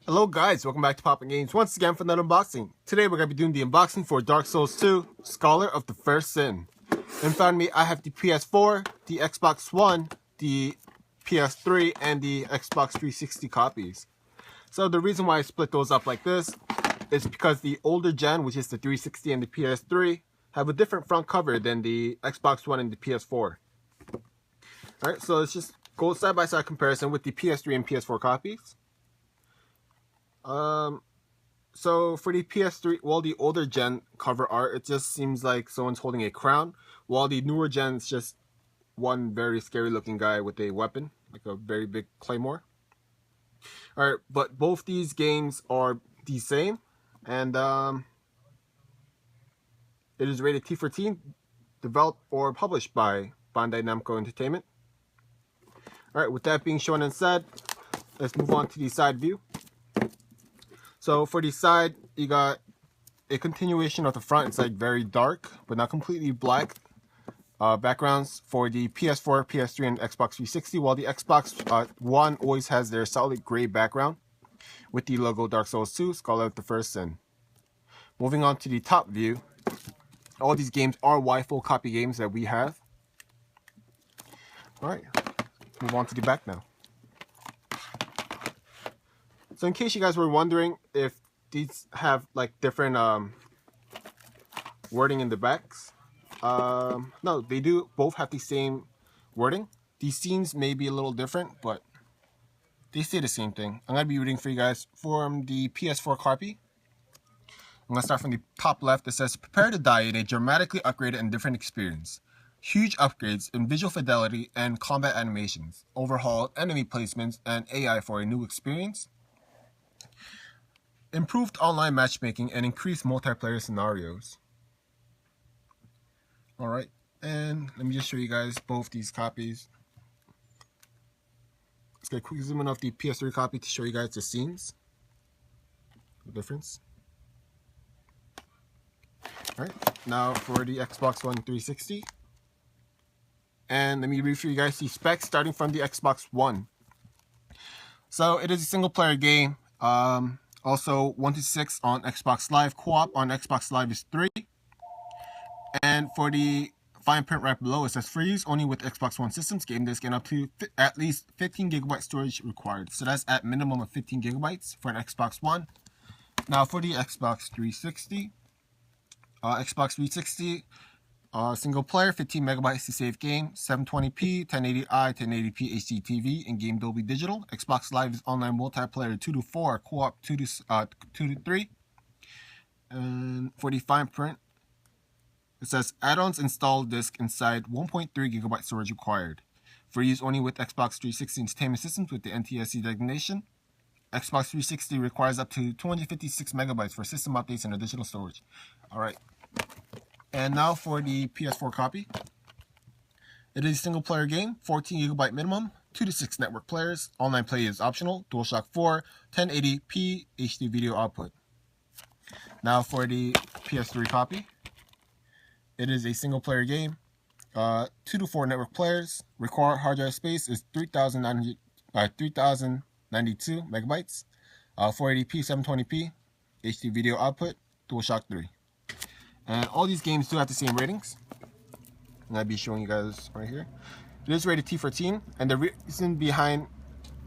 Hello guys, welcome back to POPnGAMES once again for another unboxing. Today we're going to be doing the unboxing for Dark Souls 2, Scholar of the First Sin. In front of me I have the PS4, the Xbox One, the PS3, and the Xbox 360 copies. So the reason why I split those up like this is because the older gen, which is the 360 and the PS3, have a different front cover than the Xbox One and the PS4. Alright, so let's just go side by side comparison with the PS3 and PS4 copies. So for the PS3, well, the older gen cover art, it just seems like someone's holding a crown, while the newer gen is just one very scary looking guy with a weapon, like a very big claymore. Alright, but both these games are the same, and it is rated T for teen, developed or published by Bandai Namco Entertainment. Alright, with that being shown and said, let's move on to the side view. So for the side, you got a continuation of the front. It's like very dark, but not completely black backgrounds for the PS4, PS3, and Xbox 360, while the Xbox One always has their solid gray background with the logo Dark Souls 2, Scholar of the First Sin. Moving on to the top view, all these games are full copy games that we have. Alright, move on to the back now. So in case you guys were wondering if these have like different wording in the backs, no, they do both have the same wording. These scenes may be a little different, but they say the same thing. I'm going to be reading for you guys from the PS4 copy. I'm going to start from the top left. It says, prepare to die in a dramatically upgraded and different experience. Huge upgrades in visual fidelity and combat animations, overhauled enemy placements, and AI for a new experience. Improved online matchmaking and increased multiplayer scenarios. Alright, and let me just show you guys both these copies. Let's get a quick zoom in of the PS3 copy to show you guys the scenes. The difference. Alright, now for the Xbox One 360. And let me read for you guys the specs starting from the Xbox One. So it is a single player game. Also 1 to 6 on Xbox Live. Co-op on Xbox Live is 3. And for the fine print right below, it says for use only with Xbox One systems, game disc, and up to at least 15 GB storage required. So that's at minimum of 15 GB for an Xbox One. Now for the Xbox 360. Xbox 360 single player, 15 MB to save game, 720p, 1080i, 1080p HD TV, and game Dolby Digital. Xbox Live is online multiplayer 2 to 4, co-op 2 to 3. And for the fine print, it says add-ons install disk inside 1.3 GB storage required. For use only with Xbox 360 Entertainment Systems with the NTSC designation. Xbox 360 requires up to 256 MB for system updates and additional storage. Alright. And now for the PS4 copy. It is a single player game, 14 GB minimum, 2 to 6 network players, online play is optional, DualShock 4, 1080p HD video output. Now for the PS3 copy. It is a single player game, 2 to 4 network players, required hard drive space is 3092 megabytes, 480p, 720p HD video output, DualShock 3. And all these games do have the same ratings. And I'll be showing you guys right here. It is rated T for teen, and the reason behind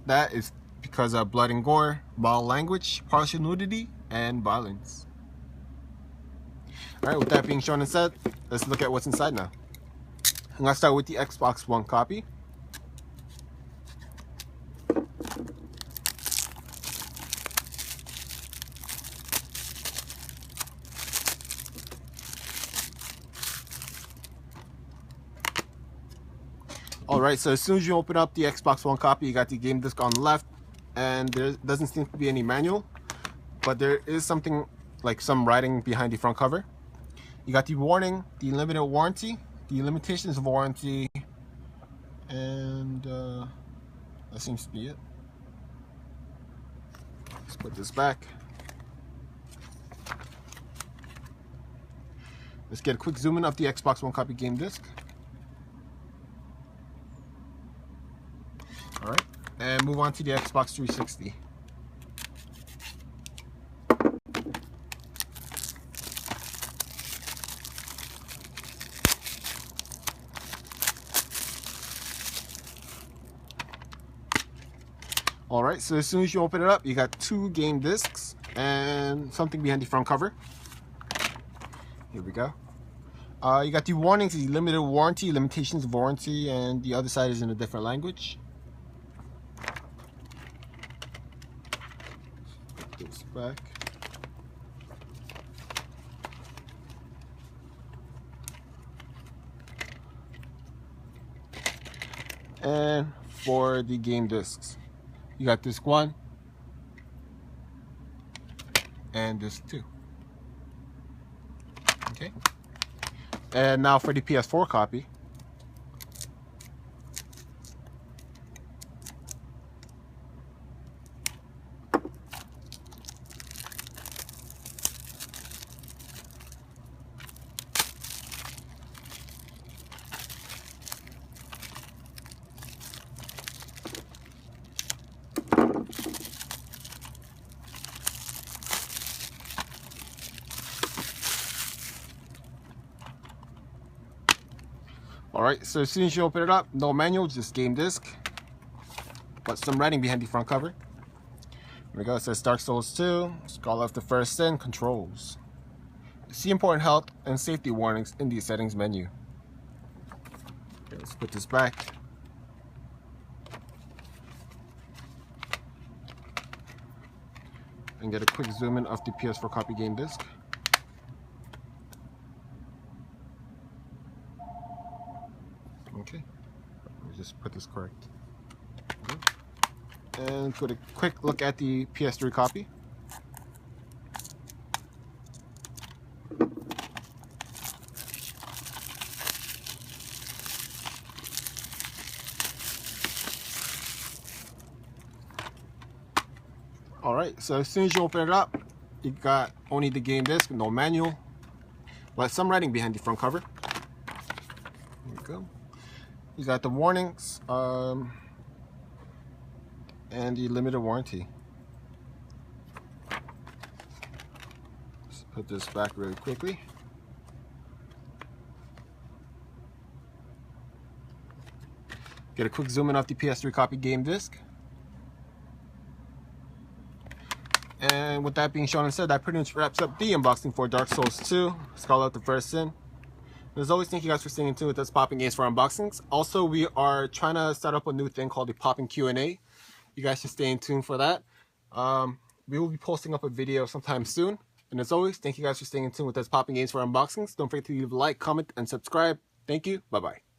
that is because of blood and gore, vile language, partial nudity, and violence. Alright, with that being shown and said, let's look at what's inside now. I'm going to start with the Xbox One copy. Alright, so as soon as you open up the Xbox One copy, you got the game disc on the left, and there doesn't seem to be any manual, but there is something like some writing behind the front cover. You got the warning, the limited warranty, the limitations of warranty, and that seems to be it. Let's put this back. Let's get a quick zoom in of the Xbox One copy game disc. Alright, and move on to the Xbox 360. Alright, so as soon as you open it up, you got 2 game discs and something behind the front cover. Here we go. You got the warnings, the limited warranty, limitations of warranty, and the other side is in a different language. Put this back. And for the game discs, you got disc 1 and disc 2. Okay. And now for the PS4 copy. Alright, so as soon as you open it up, no manual, just game disc. But some writing behind the front cover. Here we go, it says Dark Souls 2, Scholar of the First Sin, Controls. See important health and safety warnings in the settings menu. Okay, let's put this back. And get a quick zoom in of the PS4 copy game disc. Okay, let me just put this correct. Okay. And put a quick look at the PS3 copy. Alright, so as soon as you open it up, you got only the game disc, no manual, but some writing behind the front cover. There we go. You got the warnings and the limited warranty. Let's put this back really quickly. Get a quick zoom in off the PS3 copy game disc. And with that being shown and said, that pretty much wraps up the unboxing for Dark Souls 2, Scholar of the First Sin. As always, thank you guys for staying tuned with us POPnGAMES for unboxings. Also, we are trying to start up a new thing called the Poppin' Q&A. You guys should stay tuned for that. We will be posting up a video sometime soon. And as always, thank you guys for staying tuned with us POPnGAMES for unboxings. Don't forget to leave a like, comment, and subscribe. Thank you. Bye-bye.